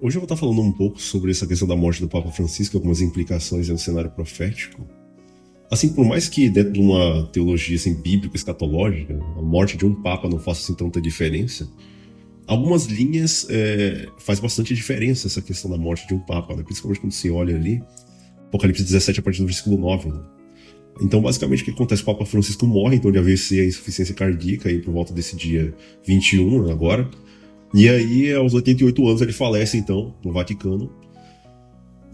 Hoje eu vou estar falando um pouco sobre essa questão da morte do Papa Francisco, algumas implicações no cenário profético. Assim, por mais que dentro de uma teologia assim, bíblica, escatológica, a morte de um Papa não faça assim, tanta diferença, algumas linhas faz bastante diferença essa questão da morte de um Papa, né? Principalmente quando se olha ali, Apocalipse 17, a partir do versículo 9. Né? Então, basicamente, o que acontece? O Papa Francisco morre, então de AVC, a insuficiência cardíaca, aí, por volta desse dia 21, agora. E aí, aos 88 anos, ele falece, então, no Vaticano.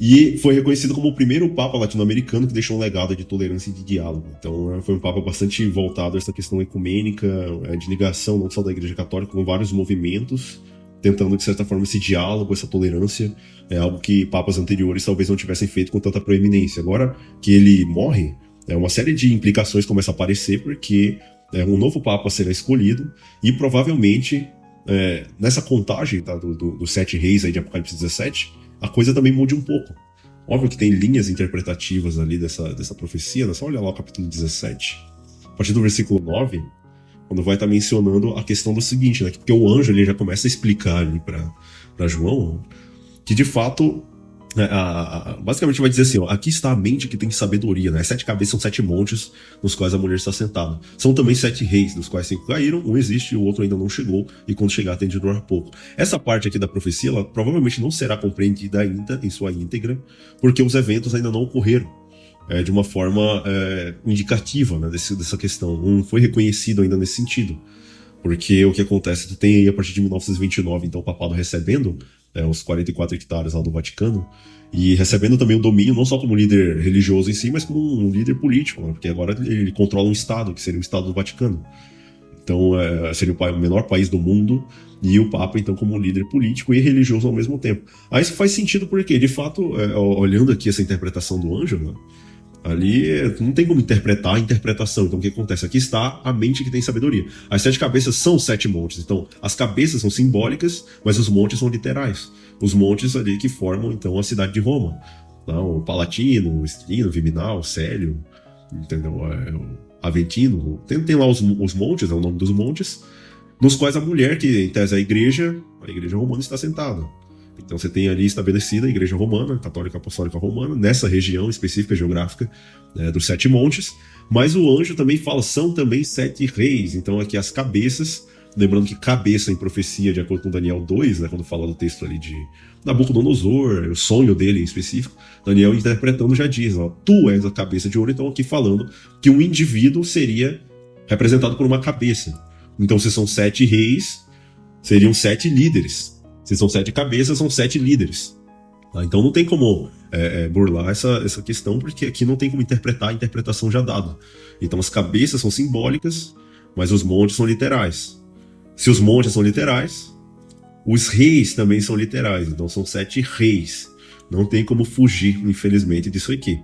E foi reconhecido como o primeiro Papa latino-americano que deixou um legado de tolerância e de diálogo. Então, foi um Papa bastante voltado a essa questão ecumênica, de ligação não só da Igreja Católica, com vários movimentos, tentando, de certa forma, esse diálogo, essa tolerância, é algo que papas anteriores talvez não tivessem feito com tanta proeminência. Agora que ele morre, uma série de implicações começam a aparecer, porque um novo Papa será escolhido e provavelmente nessa contagem tá, dos 7 reis aí de Apocalipse 17, a coisa também mude um pouco. Óbvio que tem linhas interpretativas ali dessa profecia, né? Só olha lá o capítulo 17. A partir do versículo 9, quando vai estar mencionando a questão do seguinte, né? Porque o anjo ele já começa a explicar ali para João que de fato basicamente vai dizer assim, ó, aqui está a mente que tem sabedoria, né? 7 cabeças são 7 montes nos quais a mulher está sentada. São também 7 reis, dos quais 5 caíram, um existe e o outro ainda não chegou, e quando chegar tem de durar pouco. Essa parte aqui da profecia, ela provavelmente não será compreendida ainda em sua íntegra, porque os eventos ainda não ocorreram de uma forma indicativa, né, dessa questão. Não foi reconhecido ainda nesse sentido. Porque o que acontece, tu tem aí a partir de 1929, então o papado recebendo os 44 hectares lá do Vaticano, e recebendo também o domínio não só como líder religioso em si, mas como um líder político, né? Porque agora ele controla um estado, que seria o estado do Vaticano. Então seria o menor país do mundo, e o Papa então como líder político e religioso ao mesmo tempo. Aí isso faz sentido porque, de fato, olhando aqui essa interpretação do anjo, né? Ali não tem como interpretar a interpretação. Então o que acontece? Aqui está a mente que tem sabedoria. As 7 cabeças são 7 montes. Então as cabeças são simbólicas, mas os montes são literais. Os montes ali que formam então a cidade de Roma. Não, o Palatino, o Estrino, Viminal, Célio, entendeu? O Aventino. Tem lá os montes, é o nome dos montes, nos quais a mulher, que em tese é a igreja romana, está sentada. Então você tem ali estabelecida a Igreja Romana, Católica Apostólica Romana, nessa região específica geográfica dos 7 montes, mas o anjo também fala, são também 7 reis, então aqui as cabeças, lembrando que cabeça em profecia, de acordo com Daniel 2, né, quando fala do texto ali de Nabucodonosor, o sonho dele em específico, Daniel interpretando já diz, ó, tu és a cabeça de ouro, então aqui falando que um indivíduo seria representado por uma cabeça. Então se são 7 reis, seriam 7 líderes. Se são 7 cabeças, são 7 líderes. Tá? Então não tem como burlar essa questão, porque aqui não tem como interpretar a interpretação já dada. Então as cabeças são simbólicas, mas os montes são literais. Se os montes são literais, os reis também são literais. Então são 7 reis. Não tem como fugir, infelizmente, disso aqui.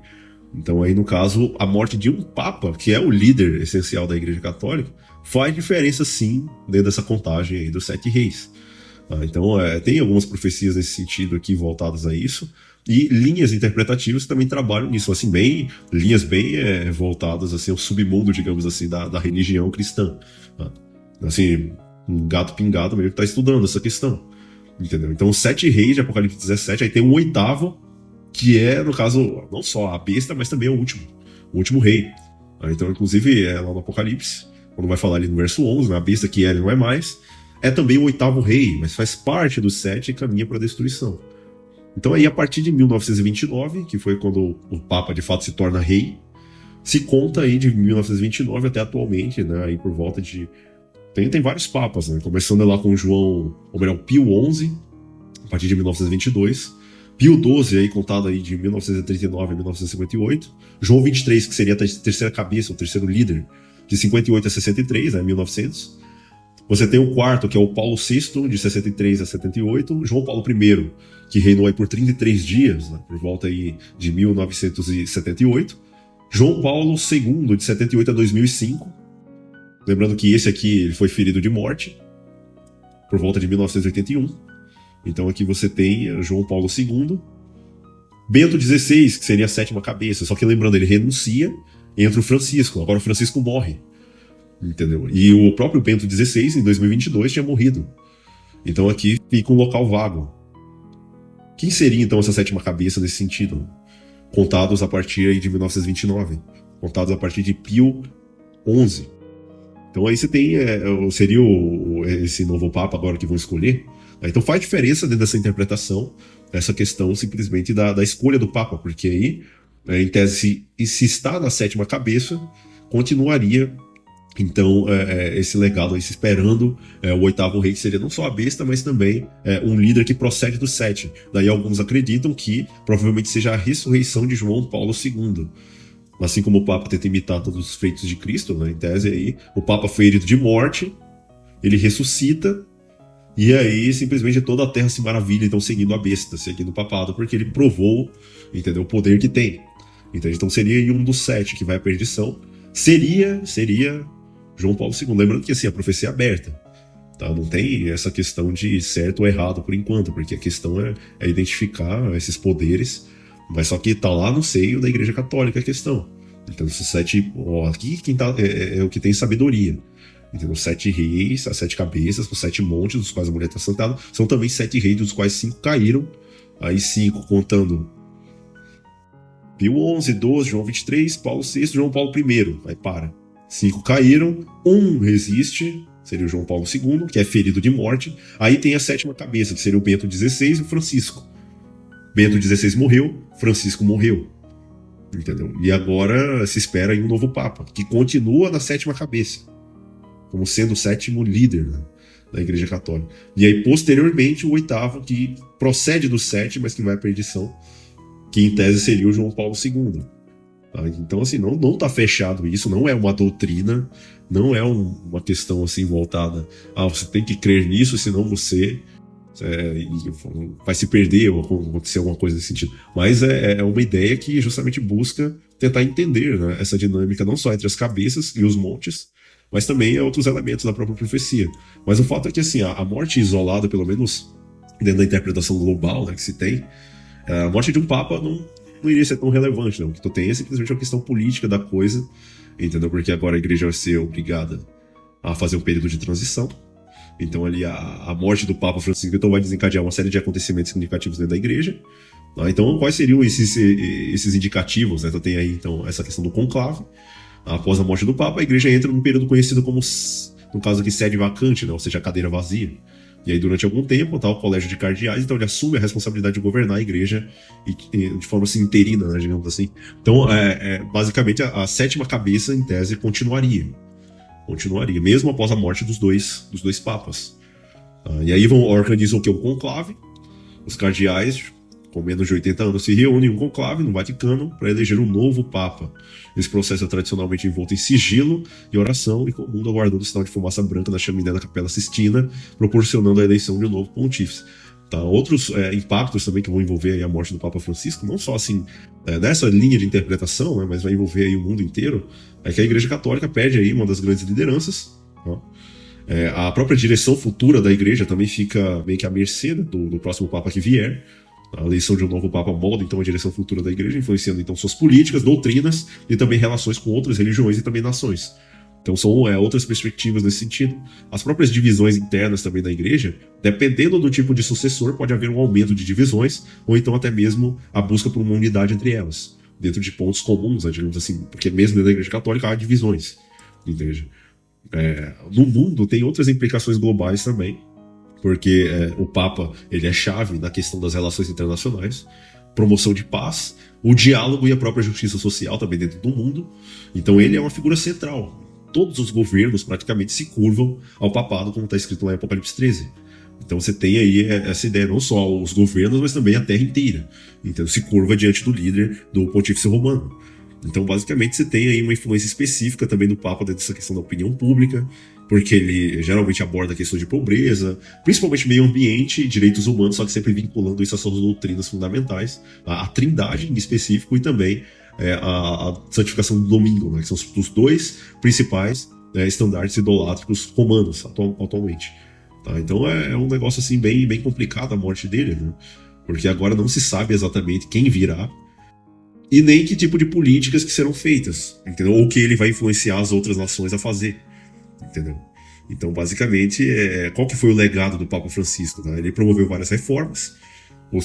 Então aí, no caso, a morte de um papa, que é o líder essencial da Igreja Católica, faz diferença sim dentro dessa contagem aí dos 7 reis. Então tem algumas profecias nesse sentido aqui voltadas a isso, e linhas interpretativas que também trabalham nisso, assim, linhas bem voltadas assim, ao submundo, digamos assim, da religião cristã. Assim, um gato pingado meio que está estudando essa questão, entendeu? Então os 7 reis de Apocalipse 17, aí tem um 8º, que é, no caso, não só a besta, mas também o último rei. Então, inclusive, lá no Apocalipse, quando vai falar ali no verso 11, né, a besta que era e não é mais, é também o 8º rei, mas faz parte dos 7 e caminha para a destruição. Então aí a partir de 1929, que foi quando o Papa de fato se torna rei, se conta aí de 1929 até atualmente, né, aí por volta de... Tem vários papas, né, começando lá com Pio XI, a partir de 1922, Pio XII aí contado aí de 1939 a 1958, João XXIII, que seria a terceira cabeça, o terceiro líder, de 58 a 63, né, 1900. Você tem o 4º, que é o Paulo VI, de 63 a 78, João Paulo I, que reinou aí por 33 dias, né, por volta aí de 1978, João Paulo II, de 78 a 2005, lembrando que esse aqui ele foi ferido de morte, por volta de 1981, então aqui você tem João Paulo II, Bento XVI, que seria a 7ª cabeça, só que lembrando, ele renuncia, entra o Francisco, agora o Francisco morre. Entendeu? E o próprio Bento XVI, em 2022, tinha morrido. Então aqui fica um local vago. Quem seria então essa sétima cabeça nesse sentido? Contados a partir aí de 1929, contados a partir de Pio XI. Então aí você tem, seria esse novo Papa agora que vão escolher. Então faz diferença dentro dessa interpretação, essa questão simplesmente da escolha do Papa, porque aí, em tese, se está na sétima cabeça, continuaria então esse legado aí se esperando o oitavo rei, que seria não só a besta, mas também um líder que procede do sete. Daí alguns acreditam que provavelmente seja a ressurreição de João Paulo II. Assim como o Papa tenta imitar todos os feitos de Cristo, né, em tese aí, o Papa foi herido de morte, ele ressuscita, e aí simplesmente toda a terra se maravilha, então seguindo a besta, seguindo o papado, porque ele provou, entendeu, o poder que tem. Então seria aí um dos sete que vai à perdição. Seria João Paulo II. Lembrando que assim, a profecia é aberta. Tá? Não tem essa questão de certo ou errado por enquanto, porque a questão é identificar esses poderes, mas só que está lá no seio da Igreja Católica a questão. Então, esses sete. Aqui quem tá, é o que tem sabedoria. Entendeu? 7 reis, as 7 cabeças, os 7 montes, dos quais a mulher está sentada, são também 7 reis, dos quais 5 caíram. Aí 5 contando Pio XI, 12, João 23, Paulo VI, João Paulo I. Aí para. 5 caíram, 1 resiste, seria o João Paulo II, que é ferido de morte. Aí tem a sétima cabeça, que seria o Bento XVI e o Francisco. Bento XVI morreu, Francisco morreu. Entendeu? E agora se espera aí um novo Papa, que continua na sétima cabeça, como sendo o sétimo líder, né, da Igreja Católica. E aí, posteriormente, o oitavo, que procede do 7, mas que vai à perdição, que em tese seria o João Paulo II. Tá? Então, assim, não está fechado isso, não é uma doutrina, não é uma questão assim voltada você tem que crer nisso, senão você vai se perder ou acontecer alguma coisa nesse sentido. Mas é uma ideia que justamente busca tentar entender, né, essa dinâmica não só entre as cabeças e os montes, mas também outros elementos da própria profecia. Mas o fato é que assim, a morte isolada, pelo menos dentro da interpretação global, né, que se tem, a morte de um Papa não iria ser tão relevante. Não. O que tu tem é simplesmente uma questão política da coisa, entendeu? Porque agora a igreja vai ser obrigada a fazer um período de transição. Então ali a morte do Papa Francisco então vai desencadear uma série de acontecimentos significativos dentro da igreja. Tá? Então quais seriam esses indicativos? Né? Então tem aí então, essa questão do conclave. Após a morte do Papa, a igreja entra num período conhecido como, no caso aqui, sede vacante, né? Ou seja, a cadeira vazia. E aí durante algum tempo tá o colégio de cardeais, então ele assume a responsabilidade de governar a igreja de forma assim, interina, né, digamos assim. Então, basicamente, a sétima cabeça, em tese, continuaria, mesmo após a morte dos dois papas. E aí organizam o que? Um conclave. Os cardeais, com menos de 80 anos, se reúnem em um conclave no Vaticano para eleger um novo papa. Esse processo é tradicionalmente envolto em sigilo e oração, e com o mundo aguardando o sinal de fumaça branca na chaminé da Capela Sistina, proporcionando a eleição de um novo pontífice. Tá? Outros impactos também que vão envolver aí a morte do Papa Francisco, não só assim nessa linha de interpretação, né, mas vai envolver aí o mundo inteiro, é que a Igreja Católica perde aí uma das grandes lideranças. Tá? A própria direção futura da Igreja também fica meio que à mercê do próximo Papa que vier. A eleição de um novo Papa molda então a direção futura da Igreja, influenciando então suas políticas, doutrinas e também relações com outras religiões e também nações. Então são outras perspectivas nesse sentido. As próprias divisões internas também da Igreja, dependendo do tipo de sucessor, pode haver um aumento de divisões ou então até mesmo a busca por uma unidade entre elas, dentro de pontos comuns, né, digamos assim, porque mesmo dentro da Igreja Católica há divisões. Entende? No mundo tem outras implicações globais também, porque o Papa ele é chave na questão das relações internacionais, promoção de paz, o diálogo e a própria justiça social também dentro do mundo. Então ele é uma figura central. Todos os governos praticamente se curvam ao papado, como está escrito lá em Apocalipse 13. Então você tem aí essa ideia, não só os governos, mas também a terra inteira. Então se curva diante do líder, do pontífice romano. Então basicamente você tem aí uma influência específica também do Papa dentro dessa questão da opinião pública, porque ele geralmente aborda a questão de pobreza, principalmente meio ambiente e direitos humanos, só que sempre vinculando isso às suas doutrinas fundamentais, a trindade em específico e também a santificação do domingo, né, que são os dois principais estandartes idolátricos romanos atualmente. Tá? Então é um negócio assim bem, bem complicado a morte dele, né? Porque agora não se sabe exatamente quem virá e nem que tipo de políticas que serão feitas, entendeu? Ou que ele vai influenciar as outras nações a fazer. Entendeu? Então, basicamente, qual que foi o legado do Papa Francisco? Né? Ele promoveu várias reformas,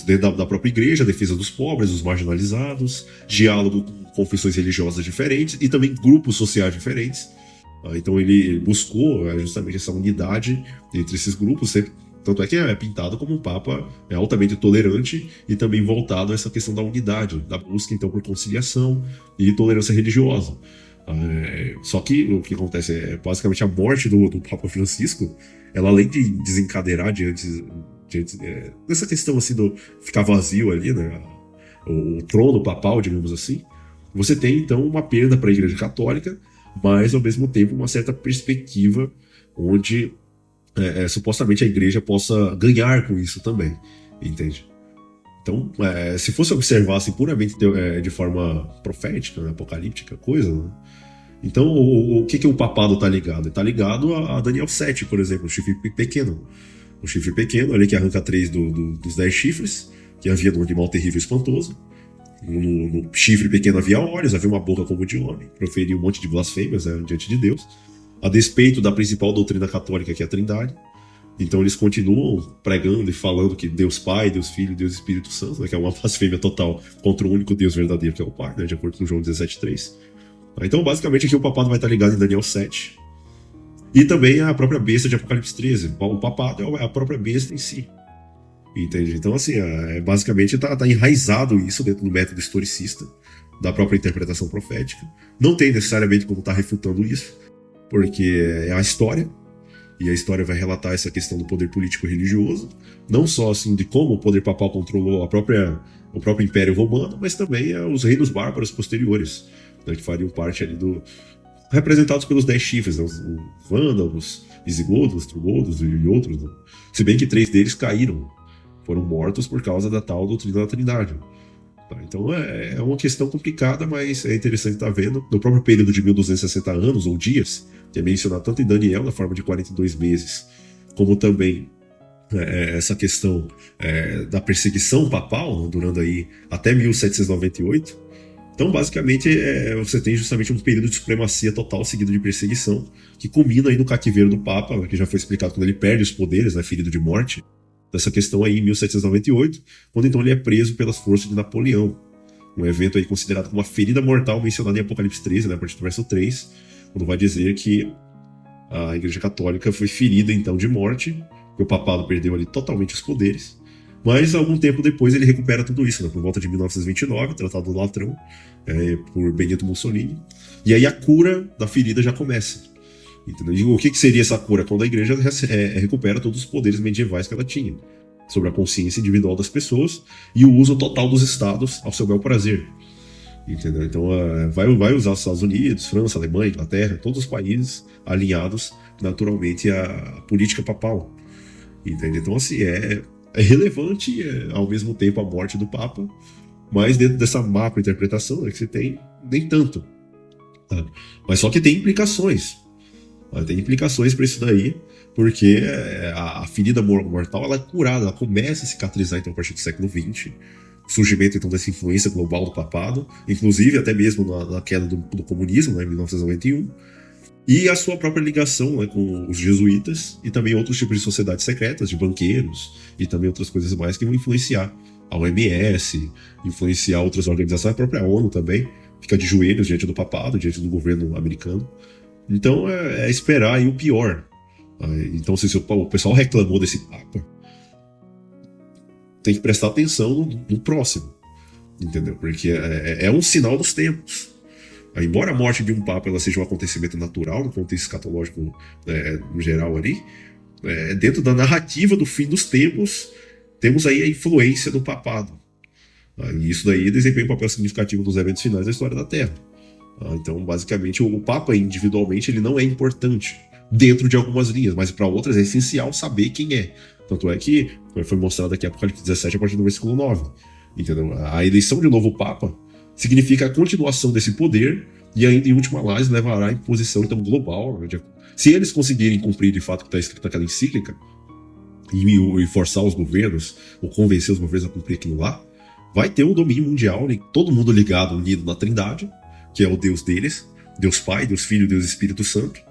dentro da própria igreja, a defesa dos pobres, dos marginalizados, diálogo com confissões religiosas diferentes e também grupos sociais diferentes. Então ele buscou justamente essa unidade entre esses grupos, tanto é que é pintado como um papa altamente tolerante e também voltado a essa questão da unidade, da busca então por conciliação e tolerância religiosa. Só que o que acontece é basicamente a morte do Papa Francisco, ela além de desencadear diante dessa questão assim do ficar vazio ali, né, o trono papal, digamos assim, você tem então uma perda para a Igreja Católica, mas ao mesmo tempo uma certa perspectiva onde supostamente a igreja possa ganhar com isso também, entende? Então, se fosse observar assim, puramente de forma profética, né, apocalíptica, coisa, né? Então o que o papado está ligado? Está ligado a Daniel 7, por exemplo, o chifre pequeno. O chifre pequeno, ali que arranca 3 dos 10 chifres, que havia no animal terrível e espantoso. No chifre pequeno havia olhos, havia uma boca como de homem, proferia um monte de blasfêmias, né, diante de Deus, a despeito da principal doutrina católica, que é a Trindade. Então eles continuam pregando e falando que Deus Pai, Deus Filho, Deus Espírito Santo, né, que é uma blasfêmia total contra o único Deus verdadeiro, que é o Pai, né, de acordo com João 17,3. Então basicamente aqui o papado vai estar ligado em Daniel 7. E também a própria besta de Apocalipse 13. O papado é a própria besta em si. Entende? Então, assim, basicamente tá enraizado isso dentro do método historicista, da própria interpretação profética. Não tem necessariamente como estar refutando isso, porque é a história, e a história vai relatar essa questão do poder político e religioso, não só assim de como o poder papal controlou o próprio Império Romano, mas também os reinos bárbaros posteriores, né, que fariam parte ali representados pelos 10 chifres, né, os vândalos, visigodos, trogodos e outros. Né? Se bem que 3 deles caíram, foram mortos por causa da tal doutrina da Trindade. Tá? Então é uma questão complicada, mas é interessante estar vendo. No próprio período de 1260 anos, ou dias, que é mencionado tanto em Daniel, na forma de 42 meses, como também essa questão da perseguição papal, né, durando aí até 1798. Então, basicamente, você tem justamente um período de supremacia total seguido de perseguição, que culmina aí no cativeiro do Papa, que já foi explicado quando ele perde os poderes, né, ferido de morte, dessa questão aí em 1798, quando então ele é preso pelas forças de Napoleão. Um evento aí considerado como uma ferida mortal mencionado em Apocalipse 13, né, a partir do verso 3, quando vai dizer que a Igreja Católica foi ferida então de morte, que o papado perdeu ali totalmente os poderes. Mas, algum tempo depois, ele recupera tudo isso, né? Por volta de 1929, Tratado do Latrão, por Benito Mussolini. E aí a cura da ferida já começa. Entendeu? E o que seria essa cura? Quando a igreja recupera todos os poderes medievais que ela tinha, sobre a consciência individual das pessoas e o uso total dos estados ao seu bel prazer. Entendeu? Então, vai usar os Estados Unidos, França, Alemanha, Inglaterra, todos os países alinhados, naturalmente, à política papal. Entendeu? Então, assim, é relevante, ao mesmo tempo, a morte do Papa, mas dentro dessa macro-interpretação que você tem, nem tanto. Tá? Mas só que tem implicações. Tem implicações para isso daí, porque a ferida mortal ela é curada, ela começa a cicatrizar então, a partir do século XX. O surgimento então, dessa influência global do papado, inclusive até mesmo na queda do comunismo, né, em 1991. E a sua própria ligação, né, com os jesuítas e também outros tipos de sociedades secretas, de banqueiros e também outras coisas mais que vão influenciar a OMS, influenciar outras organizações, a própria ONU também, fica de joelhos diante do papado, diante do governo americano. Então é esperar aí o pior. Então se o pessoal reclamou desse Papa, tem que prestar atenção no próximo, entendeu? Porque é um sinal dos tempos. Embora a morte de um Papa ela seja um acontecimento natural, no contexto escatológico no geral ali, dentro da narrativa do fim dos tempos, temos aí a influência do papado. E isso daí desempenha um papel significativo nos eventos finais da história da Terra. Então, basicamente, o Papa individualmente ele não é importante dentro de algumas linhas, mas para outras é essencial saber quem é. Tanto é que foi mostrado aqui Apocalipse 17 a partir do versículo 9. Entendeu? A eleição de um novo Papa significa a continuação desse poder e ainda em última análise levará à imposição então, global. Né? Se eles conseguirem cumprir de fato o que está escrito naquela encíclica e forçar os governos ou convencer os governos a cumprir aquilo lá, vai ter um domínio mundial, né? Todo mundo ligado, unido na Trindade, que é o Deus deles, Deus Pai, Deus Filho, Deus Espírito Santo,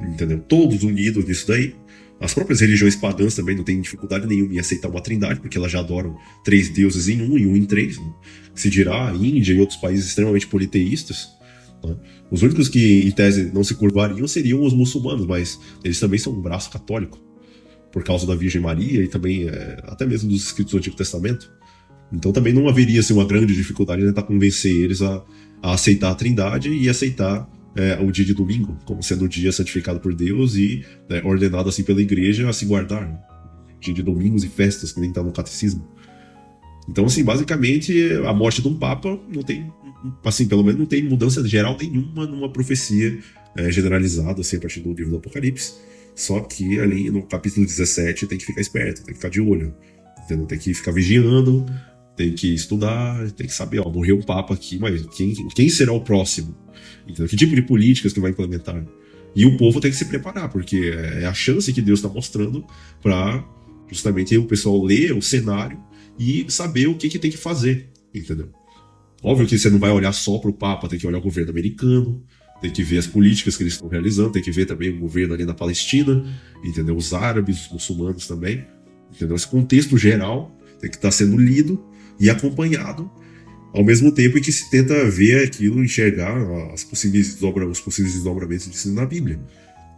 entendeu? Todos unidos nisso daí, As próprias religiões pagãs também não têm dificuldade nenhuma em aceitar uma trindade, porque elas já adoram 3 deuses em um e um em três. Né? Se dirá a Índia e outros países extremamente politeístas. Né? Os únicos que, em tese, não se curvariam seriam os muçulmanos, mas eles também são um braço católico, por causa da Virgem Maria e também até mesmo dos escritos do Antigo Testamento. Então também não haveria assim, uma grande dificuldade em tentar convencer eles a aceitar a trindade e aceitar o dia de domingo como sendo o dia santificado por Deus e ordenado assim pela igreja a se guardar. Né? Dia de domingos e festas, que nem está no catecismo. Então, assim, basicamente, a morte de um papa não tem, assim, pelo menos não tem mudança geral nenhuma numa profecia generalizada, assim, a partir do livro do Apocalipse. Só que ali no capítulo 17 tem que ficar esperto, tem que ficar de olho, entendeu? Tem que ficar vigiando, tem que estudar, tem que saber, ó, morreu um papa aqui, mas quem será o próximo? Entendeu? Que tipo de políticas que vai implementar? E o povo tem que se preparar, porque é a chance que Deus está mostrando para justamente o pessoal ler o cenário e saber o que tem que fazer, entendeu? Óbvio que você não vai olhar só para o Papa, tem que olhar o governo americano, tem que ver as políticas que eles estão realizando, tem que ver também o governo ali na Palestina, entendeu? Os árabes, os muçulmanos também, entendeu? Esse contexto geral tem que estar sendo lido e acompanhado, ao mesmo tempo em que se tenta ver aquilo, enxergar os possíveis desdobramentos disso na Bíblia,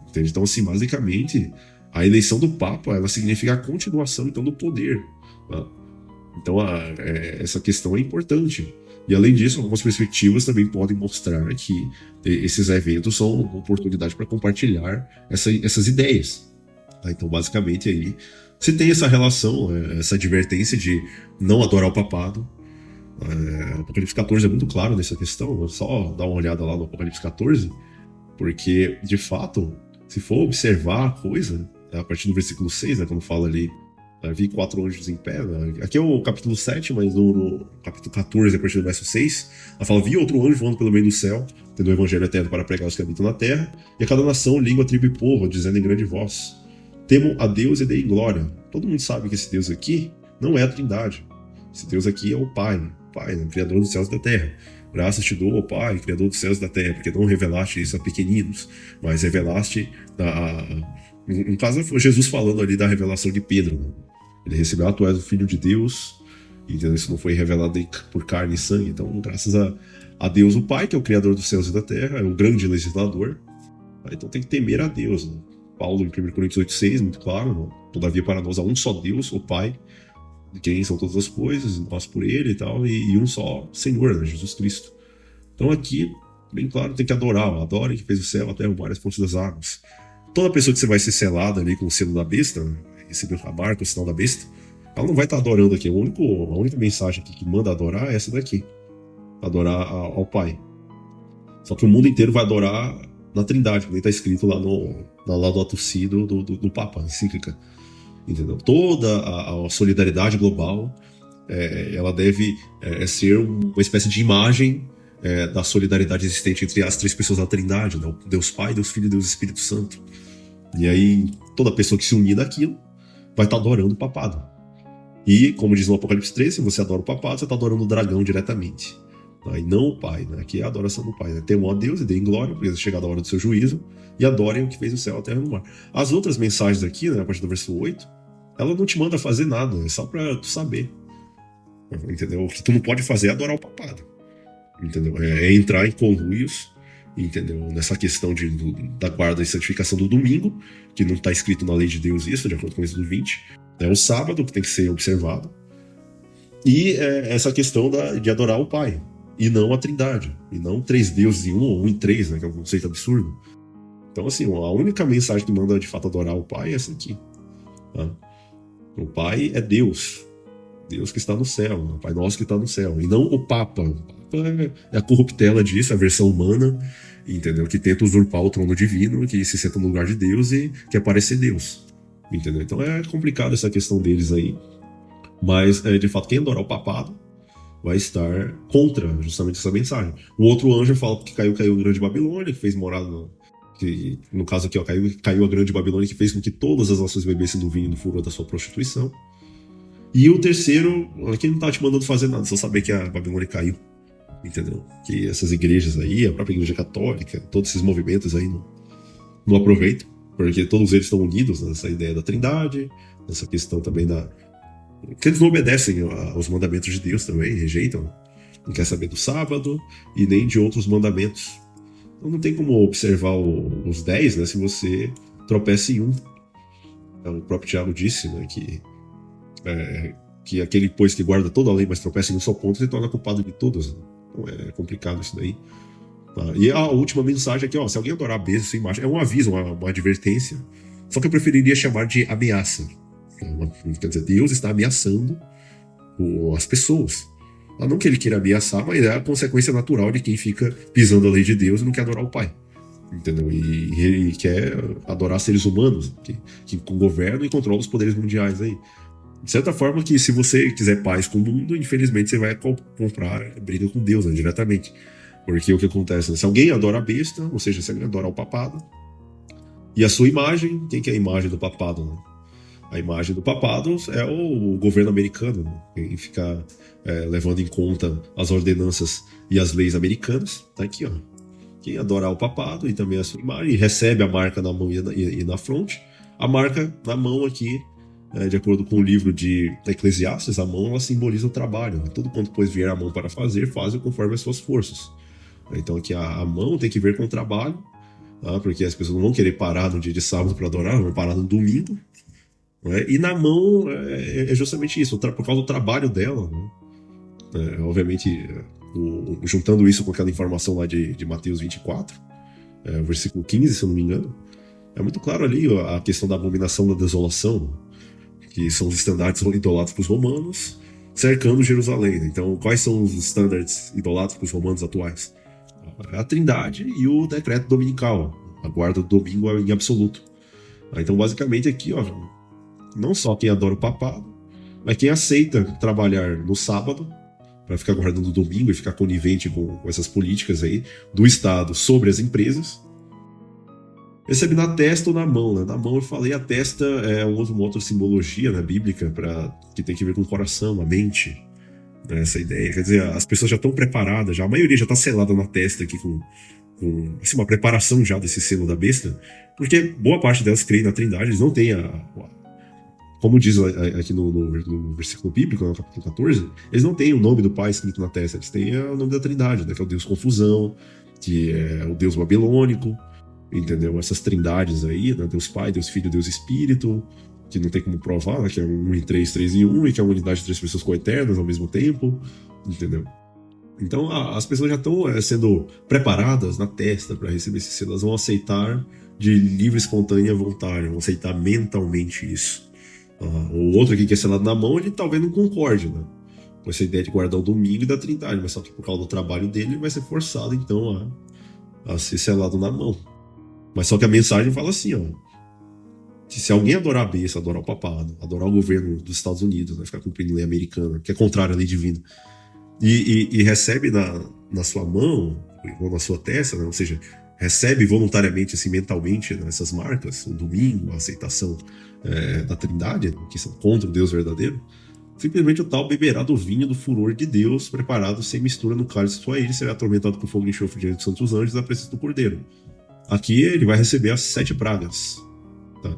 entende? Então, assim, basicamente, a eleição do Papa, ela significa a continuação, então, do poder, tá? Então, essa questão é importante. E, além disso, algumas perspectivas também podem mostrar que esses eventos são uma oportunidade para compartilhar essas ideias. Tá? Então, basicamente, aí você tem essa relação, essa advertência de não adorar o papado. O Apocalipse 14 é muito claro nessa questão. Vou só dar uma olhada lá no Apocalipse 14, porque, de fato, se for observar a coisa, a partir do versículo 6, né, quando fala ali, vi 4 anjos em pé. Né? Aqui é o capítulo 7, mas no capítulo 14, a partir do verso 6, ela fala: vi outro anjo voando pelo meio do céu, tendo o evangelho eterno para pregar aos que habitam na terra, e a cada nação, língua, tribo e povo, dizendo em grande voz: temam a Deus e deem glória. Todo mundo sabe que esse Deus aqui não é a Trindade. Esse Deus aqui é o Pai, né? Criador dos céus e da terra. Graças te dou, ó Pai, Criador dos céus e da terra, porque não revelaste isso a pequeninos, mas revelaste no caso, foi Jesus falando ali da revelação de Pedro. Né? Ele recebeu: tu és o Filho de Deus, e isso não foi revelado por carne e sangue. Então, graças a Deus, o Pai, que é o Criador dos céus e da terra, é o grande legislador. Então tem que temer a Deus. Né? Paulo, em 1 Coríntios 8,6, muito claro: né? Todavia, para nós há um só Deus, o Pai, de quem são todas as coisas, nós por Ele e tal, e um só Senhor, né? Jesus Cristo. Então aqui, bem claro, tem que adorar. Adore que fez o céu, a terra, o mar e as fontes das águas. Toda pessoa que você vai ser selada ali com o selo da besta, né? Receber a marca, o sinal da besta, ela não vai estar adorando aqui. A única mensagem aqui que manda adorar é essa daqui: adorar ao Pai. Só que o mundo inteiro vai adorar na Trindade, como está escrito lá no Laudato Si do Papa, encíclica. Entendeu? Toda a solidariedade global ela deve ser uma espécie de imagem da solidariedade existente entre as 3 pessoas da Trindade, né? Deus Pai, Deus Filho e Deus Espírito Santo. E aí toda pessoa que se unir naquilo vai estar adorando o papado. E, como diz no Apocalipse 13, se você adora o papado, você está adorando o dragão diretamente. E não o Pai, né? Aqui é a adoração do Pai. Né? Temam a Deus e deem glória, porque é chegada a hora do seu juízo, e adorem o que fez o céu, a terra e o mar. As outras mensagens aqui, né, a partir do verso 8, ela não te manda fazer nada, é só para tu saber. Entendeu? O que tu não pode fazer é adorar o papado. Entendeu? É entrar em conluios, entendeu? Nessa questão da guarda e santificação do domingo, que não está escrito na lei de Deus isso, de acordo com o Êxodo 20. É o sábado que tem que ser observado. E essa questão de adorar o Pai, e não a Trindade. E não 3 deuses em um ou um em 3, né? Que é um conceito absurdo. Então, assim, a única mensagem que manda de fato adorar o Pai é essa aqui. Tá? O Pai é Deus. Deus que está no céu, o Pai Nosso que está no céu. E não o Papa. O Papa é a corruptela disso, a versão humana, entendeu? Que tenta usurpar o trono divino, que se senta no lugar de Deus e quer parecer Deus. Entendeu? Então é complicado essa questão deles aí. Mas, de fato, quem adorar o papado vai estar contra justamente essa mensagem. O outro anjo fala que caiu a grande Babilônia, que fez morada no caso aqui, ó, caiu a grande Babilônia, que fez com que todas as nações bebessem do vinho do furor da sua prostituição. E o terceiro, aqui não tá te mandando fazer nada, só saber que a Babilônia caiu. Entendeu? Que essas igrejas aí, a própria igreja católica, todos esses movimentos aí não aproveitam. porque todos eles estão unidos nessa ideia da Trindade, nessa questão também que eles não obedecem aos mandamentos de Deus também, rejeitam, não quer saber do sábado e nem de outros mandamentos. Então não tem como observar os 10, né, se você tropeça em um. O próprio Tiago disse, né, que aquele, pois, que guarda toda a lei, mas tropeça em um só ponto, se torna culpado de todas. Então é complicado isso daí. Tá? E a última mensagem aqui, ó, se alguém adorar a besta, sua imagem, é um aviso, uma advertência, só que eu preferiria chamar de ameaça. Quer dizer, Deus está ameaçando as pessoas. Não que ele queira ameaçar, mas é a consequência natural de quem fica pisando a lei de Deus e não quer adorar o Pai. Entendeu? E ele quer adorar seres humanos que governam e controlam os poderes mundiais aí. De certa forma que se você quiser paz com o mundo, infelizmente você vai comprar briga com Deus, né, diretamente. Porque o que acontece, né? Se alguém adora a besta, ou seja, se alguém adora o papado, e a sua imagem, quem que é a imagem do papado? Né? A imagem do papado é o governo americano, né? Quem fica levando em conta as ordenanças e as leis americanas, tá aqui, ó. Quem adorar o papado e também a sua imagem, recebe a marca na mão e na fronte. A marca na mão aqui, de acordo com o livro de Eclesiastes, a mão ela simboliza o trabalho. Né? Tudo quanto pois vier a mão para fazer, faz conforme as suas forças. Então aqui a mão tem que ver com o trabalho, tá? Porque as pessoas não vão querer parar no dia de sábado para adorar, vão parar no domingo. Né? E na mão é justamente isso, por causa do trabalho dela. Né? Obviamente, juntando isso com aquela informação lá de Mateus 24, versículo 15, se eu não me engano, é muito claro ali a questão da abominação da desolação, que são os estandartes idolátricos romanos cercando Jerusalém. Então, quais são os estandartes idolátricos romanos atuais? A Trindade e o decreto dominical, a guarda do domingo em absoluto. Então, basicamente, aqui, ó, não só quem adora o papado, mas quem aceita trabalhar no sábado para ficar guardando o domingo e ficar conivente com essas políticas aí do Estado sobre as empresas, recebe na testa ou na mão. Né? Na mão eu falei, a testa é uma outra simbologia, né, bíblica, que tem que ver com o coração, a mente, né, essa ideia. Quer dizer, as pessoas já estão preparadas, a maioria já está selada na testa aqui com assim, uma preparação já desse selo da besta, porque boa parte delas creem na Trindade, eles não têm como diz aqui no versículo bíblico, no capítulo 14, eles não têm o nome do Pai escrito na testa, eles têm o nome da Trindade, né, que é o Deus Confusão, que é o Deus Babilônico, entendeu? Essas trindades aí, né, Deus Pai, Deus Filho, Deus Espírito, que não tem como provar, né, que é 1 em 3, 3 em 1, e que é uma unidade de 3 pessoas coeternas ao mesmo tempo, entendeu? Então as pessoas já estão sendo preparadas na testa para receber esse selo, elas vão aceitar de livre, espontânea vontade, vão aceitar mentalmente isso. O outro aqui que é selado na mão, ele talvez não concorde, né? Com essa ideia de guardar o domingo e da Trindade, mas só que por causa do trabalho dele, ele vai ser forçado então a ser selado na mão. Mas só que a mensagem fala assim, ó, que se alguém adorar a besta, adorar o papado, adorar o governo dos Estados Unidos, né, ficar cumprindo lei americana, que é contrária à lei divina, e recebe na sua mão ou na sua testa, né, ou seja, recebe voluntariamente, assim, mentalmente, né, essas marcas, o domingo, a aceitação da Trindade, que são contra o Deus verdadeiro, simplesmente o tal beberá do vinho do furor de Deus, preparado sem mistura no cálice de sua ira, e será atormentado com fogo e enxofre diante dos santos anjos da presença do Cordeiro. Aqui ele vai receber as 7 pragas. Tá?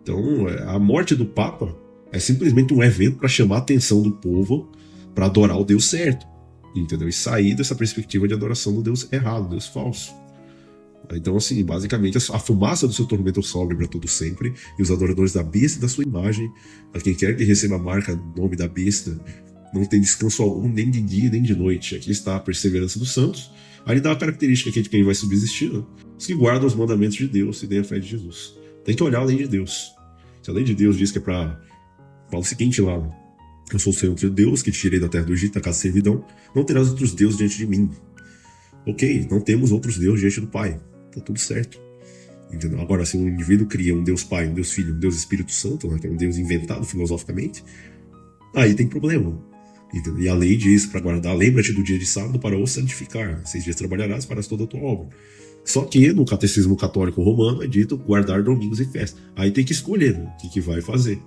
Então, a morte do Papa é simplesmente um evento para chamar a atenção do povo para adorar o Deus certo, entendeu? E sair dessa perspectiva de adoração do Deus errado, Deus falso. Então, assim, basicamente, a fumaça do seu tormento sobe para todo sempre, e os adoradores da besta e da sua imagem, a quem quer que receba a marca do nome da besta, não tem descanso algum, nem de dia nem de noite. Aqui está a perseverança dos santos. Aí dá a característica aqui de quem vai subsistir, né? Os que guardam os mandamentos de Deus e têm a fé de Jesus. Tem que olhar a lei de Deus. Se a lei de Deus diz que é para... Fala o seguinte lá, né? Eu sou o Senhor teu Deus, que te tirei da terra do Egito, da casa de servidão. Não terás outros deuses diante de mim. Ok, não temos outros deuses diante do Pai. Tá tudo certo. Entendeu? Agora, se um indivíduo cria um Deus Pai, um Deus Filho, um Deus Espírito Santo, né, que é um Deus inventado filosoficamente, aí tem problema. Entendeu? E a lei diz para guardar, lembra-te do dia de sábado para o santificar. 6 dias trabalharás, farás toda a tua obra. Só que no catecismo católico romano é dito guardar domingos e festas. Aí tem que escolher, né, o que vai fazer.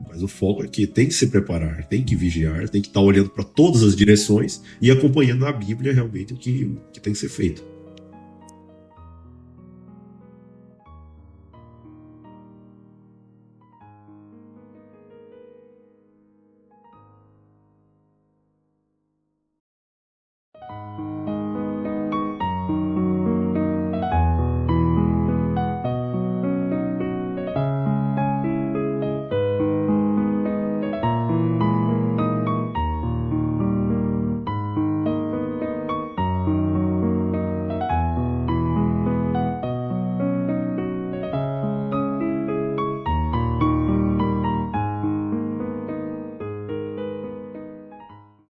Mas o foco é que tem que se preparar, tem que vigiar, tem que estar olhando para todas as direções e acompanhando na Bíblia realmente o que tem que ser feito.